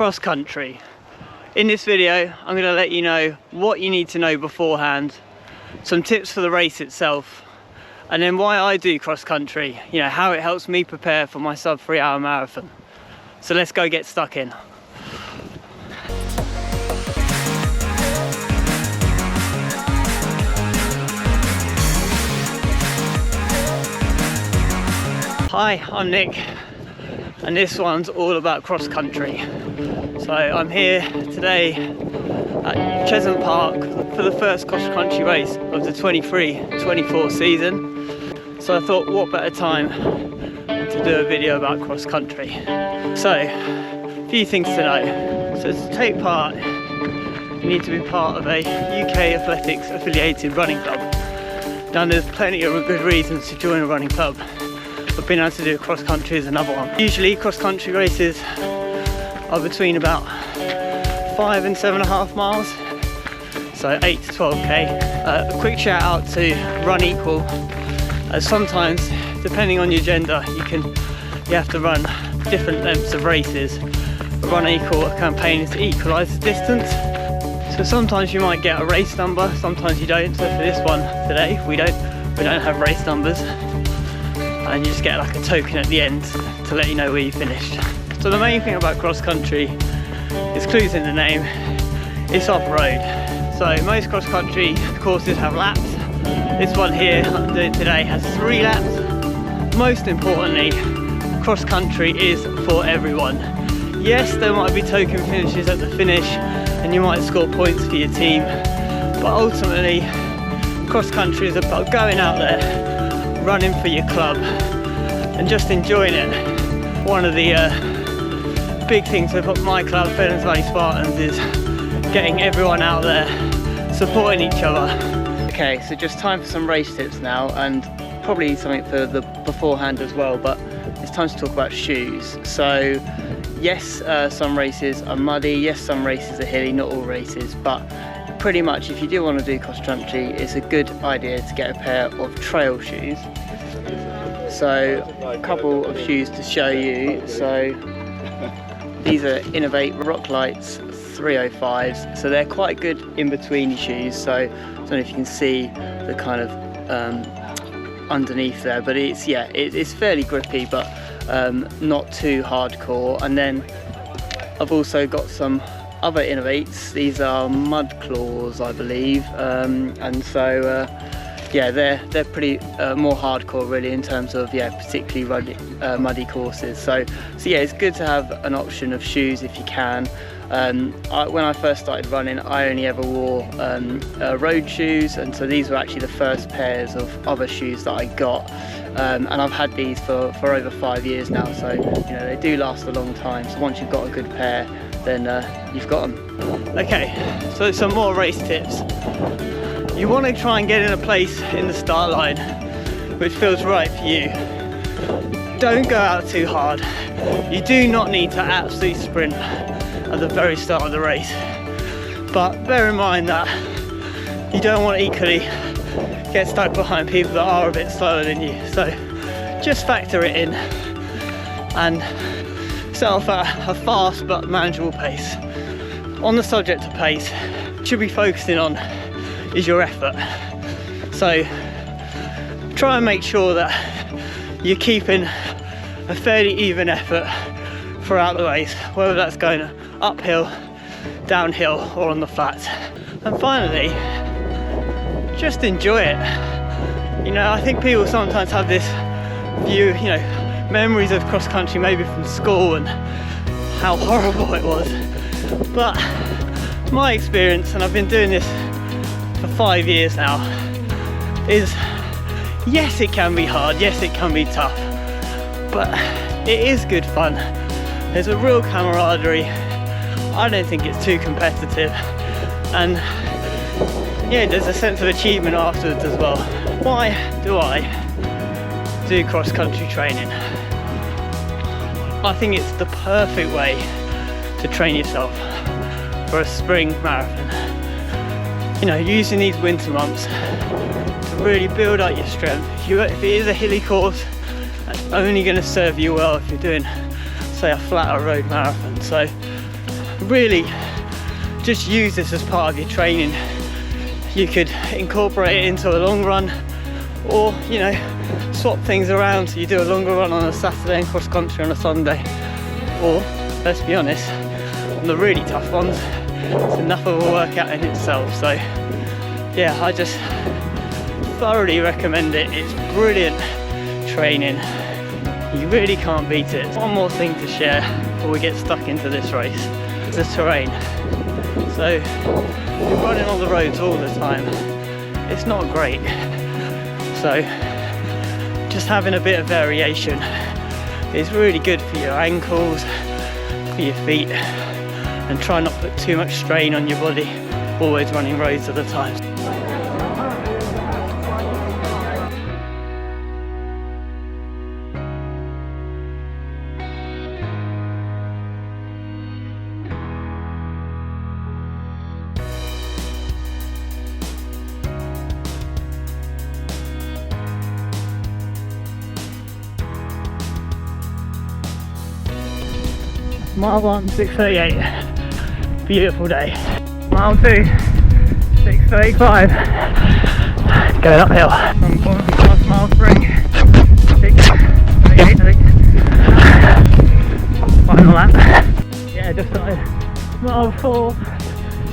Cross country. In this video, I'm going to let you know what you need to know beforehand, some tips for the race itself, and then why I do cross country, you know, how it helps me prepare for my sub 3 hour marathon. So let's go get stuck in. Hi, I'm Nick, and this one's all about cross country. So I'm here today at Cheshunt Park for the first cross country race of the 23-24 season. So I thought, what better time to do a video about cross country. So, a few things to know. So to take part, you need to be part of a UK athletics affiliated running club. Now there's plenty of good reasons to join a running club, but being able to do cross country is another one. Usually cross country races are between about 5 and 7.5 miles, so 8 to 12k. A quick shout out to Run Equal, as sometimes depending on your gender you have to run different lengths of races. But Run Equal campaign is to equalise the distance, so sometimes you might get a race number, sometimes you don't. So for this one today we don't have race numbers, and you just get like a token at the end to let you know where you finished. So the main thing about cross country is clues in the name. It's off-road. So most cross country courses have laps. This one here I'm doing today has 3 laps. Most importantly, cross country is for everyone. Yes, there might be token finishes at the finish and you might score points for your team, but ultimately cross country is about going out there, running for your club and just enjoying it. One of the big things with my club, Fenwick Spartans, is getting everyone out there supporting each other. Okay, so just time for some race tips now, and probably something for the beforehand as well, but it's time to talk about shoes. So yes, some races are muddy, yes, some races are hilly, not all races, but pretty much if you do want to do cross country, it's a good idea to get a pair of trail shoes. So a couple of shoes to show you. So these are Innovate Rock Lights 305s, so they're quite good in between your shoes. So I don't know if you can see the kind of underneath there, but it's fairly grippy, but not too hardcore. And then I've also got some other Innovates. These are Mud Claws, I believe, and so yeah, they're pretty more hardcore really in terms of particularly muddy courses. So yeah, it's good to have an option of shoes if you can. When I first started running, I only ever wore road shoes, and so these were actually the first pairs of other shoes that I got, and I've had these for over 5 years now. So you know, they do last a long time. So once you've got a good pair, then you've got them. Okay, so some more race tips. You want to try and get in a place in the start line which feels right for you. Don't go out too hard. You do not need to absolutely sprint at the very start of the race, but bear in mind that you don't want to equally get stuck behind people that are a bit slower than you. So just factor it in and set off at a fast but manageable pace. On the subject of pace, what you should be focusing on is your effort. So try and make sure that you're keeping a fairly even effort throughout the race, whether that's going uphill, downhill or on the flats. And finally, just enjoy it. You know, I think people sometimes have this view, you know, memories of cross country maybe from school and how horrible it was, but my experience, and I've been doing this for 5 years now, is yes, it can be hard, yes, it can be tough, but it is good fun. There's a real camaraderie. I don't think it's too competitive, and yeah, there's a sense of achievement afterwards as well. Why do I do cross country training? I think it's the perfect way to train yourself for a spring marathon. You know, using these winter months to really build up your strength. If it is a hilly course, that's only going to serve you well if you're doing, say, a flatter road marathon. So really just use this as part of your training. You could incorporate it into a long run, or you know, swap things around, so you do a longer run on a Saturday and cross country on a Sunday. Or, let's be honest, on the really tough ones, it's enough of a workout in itself. So yeah, I just thoroughly recommend it. It's brilliant training, you really can't beat it. One more thing to share before we get stuck into this race, the terrain. So you're running on the roads all the time, it's not great, so just having a bit of variation is really good for your ankles, for your feet, and try not to put too much strain on your body always running roads at a time. Mile 1, 6:38, beautiful day. Mile 2, 6:35, going uphill. From point past mile 3, 6:38 I think. Final lap. Yeah, just started. Mile 4,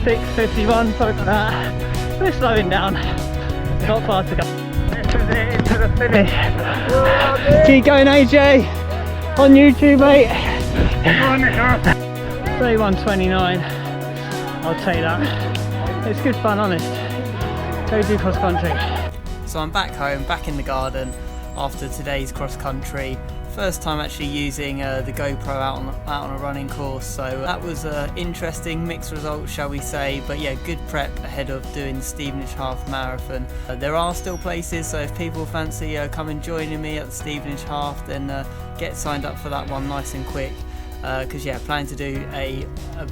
6:51, something like that. We're slowing down, not far to go. This is it, into the finish. Keep going AJ, on YouTube mate. 31:29, I'll take that. It's good fun, honest. Go do cross country. So I'm back home, back in the garden after today's cross country. First time actually using the GoPro out on a running course, so that was interesting, mixed results shall we say, but yeah, good prep ahead of doing the Stevenage Half Marathon. There are still places, so if people fancy coming joining me at the Stevenage Half, then get signed up for that one nice and quick, because yeah, plan to do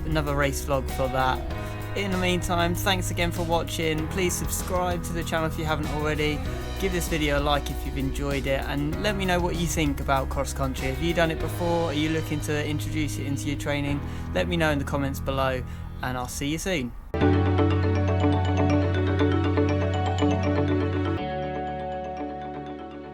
another race vlog for that. In the meantime, thanks again for watching. Please subscribe to the channel if you haven't already. Give this video a like if you've enjoyed it, and let me know what you think about cross country. Have you done it before? Are you looking to introduce it into your training? Let me know in the comments below, and I'll see you soon.